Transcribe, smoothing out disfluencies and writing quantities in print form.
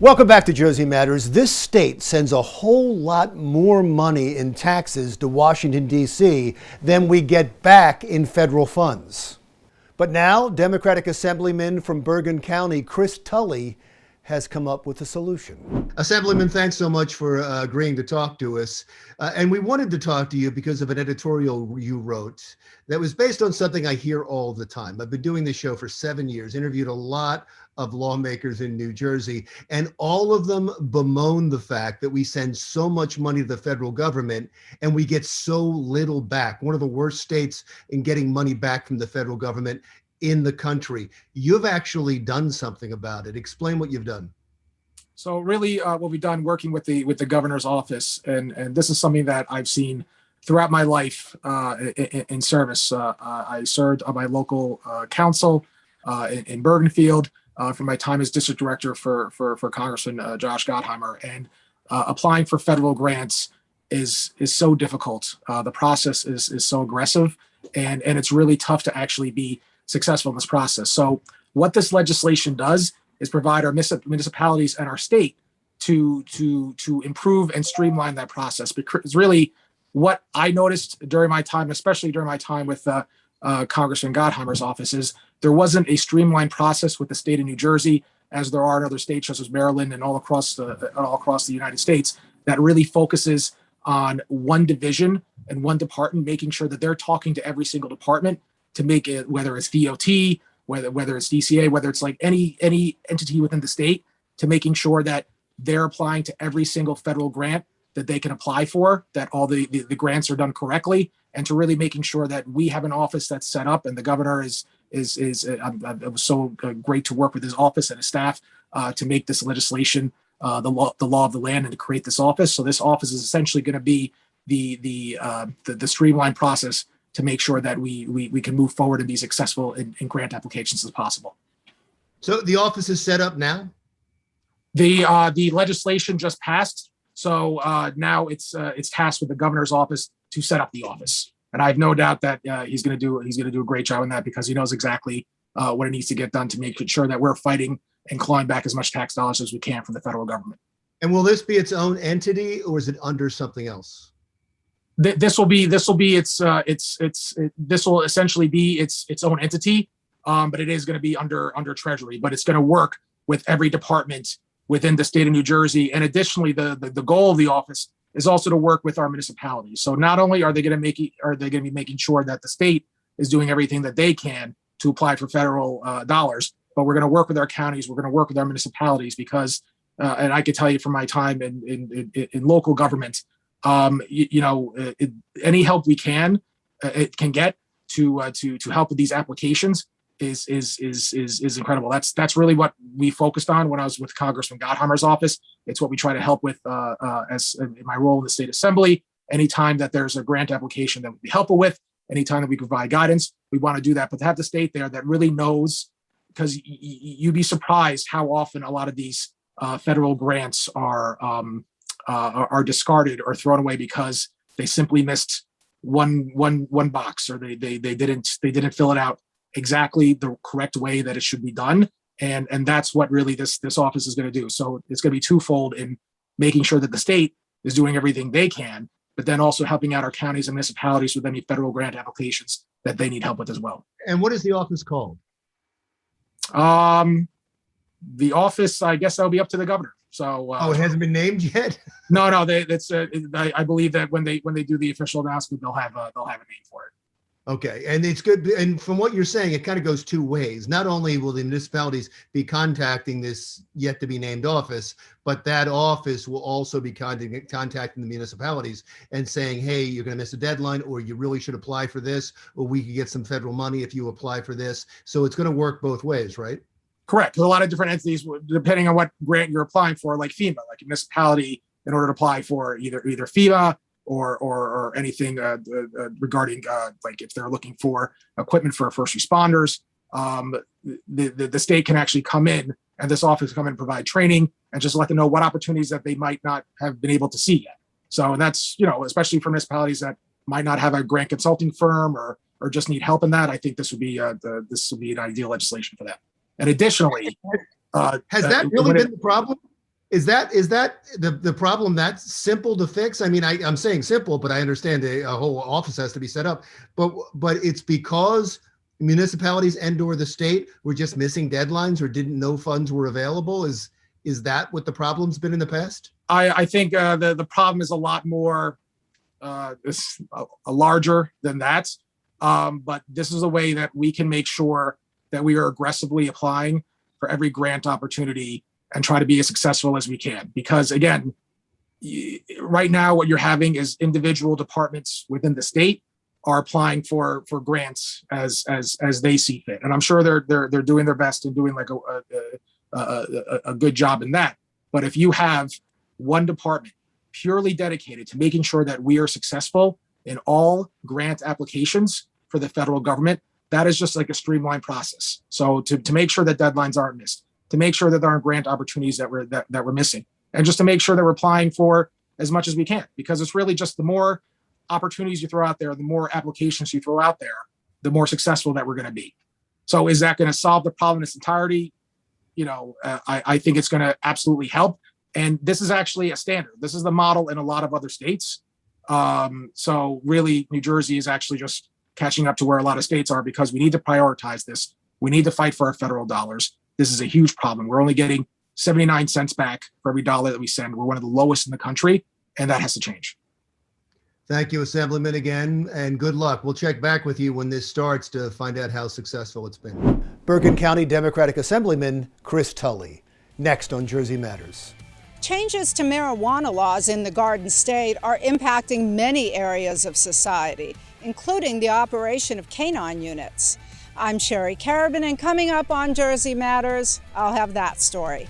Welcome back to Jersey Matters. This state sends a whole lot more money in taxes to Washington, D.C. than we get back in federal funds. But now, Democratic Assemblyman from Bergen County, Chris Tully, has come up with a solution. Assemblyman, thanks so much for agreeing to talk to us. And we wanted to talk to you because of an editorial you wrote that was based on something I hear all the time. I've been doing this show for 7 years, interviewed a lot of lawmakers in New Jersey, and all of them bemoan the fact that we send so much money to the federal government and we get so little back. One of the worst states in getting money back from the federal government in the country. You've actually done something about it. Explain what you've done. So really what we've done working with the governor's office, and this is something that I've seen throughout my life in service. I served on my local council in Bergenfield for my time as district director for Congressman Josh Gottheimer, and applying for federal grants is so difficult. The process is so aggressive, and it's really tough to actually be successful in this process. So what this legislation does is provide our municipalities and our state to improve and streamline that process. Because really what I noticed during my time, especially during my time with Congressman Gottheimer's office, is there wasn't a streamlined process with the state of New Jersey, as there are in other states such as Maryland and all across the United States, that really focuses on one division and one department, making sure that they're talking to every single department to make it, whether it's DOT, whether it's DCA, whether it's like any entity within the state, to making sure that they're applying to every single federal grant that they can apply for, that all the grants are done correctly, and to really making sure that we have an office that's set up. And the governor it was so great to work with his office and his staff to make this legislation the law of the land, and to create this office. So this office is essentially going to be the streamlined process to make sure that we can move forward and be successful in grant applications as possible. So the office is set up now? The legislation just passed. So now it's tasked with the governor's office to set up the office. And I have no doubt that he's going to do a great job in that, because he knows exactly what it needs to get done to make sure that we're fighting and clawing back as much tax dollars as we can from the federal government. And will this be its own entity, or is it under something else? This will essentially be its own entity, but it is going to be under Treasury. But it's going to work with every department within the state of New Jersey. And additionally, the goal of the office is also to work with our municipalities. So not only are they going to be making sure that the state is doing everything that they can to apply for federal dollars, but we're going to work with our counties. We're going to work with our municipalities, because, and I can tell you from my time in local government, any help we can get to help with these applications is incredible. That's really what we focused on when I was with Congressman Gottheimer's office. It's what we try to help with as in my role in the state assembly. Anytime that there's a grant application that we help with, anytime that we provide guidance, we want to do that. But to have the state there that really knows, because you'd be surprised how often a lot of these federal grants are discarded or thrown away because they simply missed one box, or they didn't fill it out exactly the correct way that it should be done. And that's what really this office is going to do. So it's going to be twofold in making sure that the state is doing everything they can, but then also helping out our counties and municipalities with any federal grant applications that they need help with as well. And what is the office called? The office, I guess that'll be up to the governor. So it hasn't been named yet? No. I believe that when they do the official announcement, they'll have a name for it. Okay, and it's good. And from what you're saying, it kind of goes two ways. Not only will the municipalities be contacting this yet to be named office, but that office will also be contacting the municipalities and saying, hey, you're going to miss a deadline, or you really should apply for this, or we could get some federal money if you apply for this. So it's going to work both ways, right? Correct. There's a lot of different entities, depending on what grant you're applying for, like FEMA, like a municipality, in order to apply for either FEMA or anything regarding like if they're looking for equipment for first responders, the state can actually come in, and this office come in and provide training and just let them know what opportunities that they might not have been able to see yet. So, and that's, especially for municipalities that might not have a grant consulting firm or just need help in that, I think this would be an ideal legislation for that. And additionally, has that really been the problem? Is that the problem that's simple to fix? I mean, I'm saying simple, but I understand a whole office has to be set up. But it's because municipalities and/or the state were just missing deadlines or didn't know funds were available. Is that what the problem's been in the past? I think the problem is a lot more larger than that. But this is a way that we can make sure that we are aggressively applying for every grant opportunity and try to be as successful as we can. Because again, right now what you're having is individual departments within the state are applying for grants as they see fit, and I'm sure they're doing their best and doing like a good job in that. But if you have one department purely dedicated to making sure that we are successful in all grant applications for the federal government, that is just like a streamlined process. So to make sure that deadlines aren't missed, to make sure that there aren't grant opportunities that we're missing, and just to make sure that we're applying for as much as we can, because it's really just the more opportunities you throw out there, the more applications you throw out there, the more successful that we're going to be. So is that going to solve the problem in its entirety? I think it's going to absolutely help. And this is actually a standard. This is the model in a lot of other states. So really, New Jersey is actually just catching up to where a lot of states are, because we need to prioritize this. We need to fight for our federal dollars. This is a huge problem. We're only getting 79 cents back for every dollar that we send. We're one of the lowest in the country, and that has to change. Thank you, Assemblyman, again, and good luck. We'll check back with you when this starts to find out how successful it's been. Bergen County Democratic Assemblyman Chris Tully, next on Jersey Matters. Changes to marijuana laws in the Garden State are impacting many areas of society, including the operation of canine units. I'm Sherry Carabin, and coming up on Jersey Matters, I'll have that story.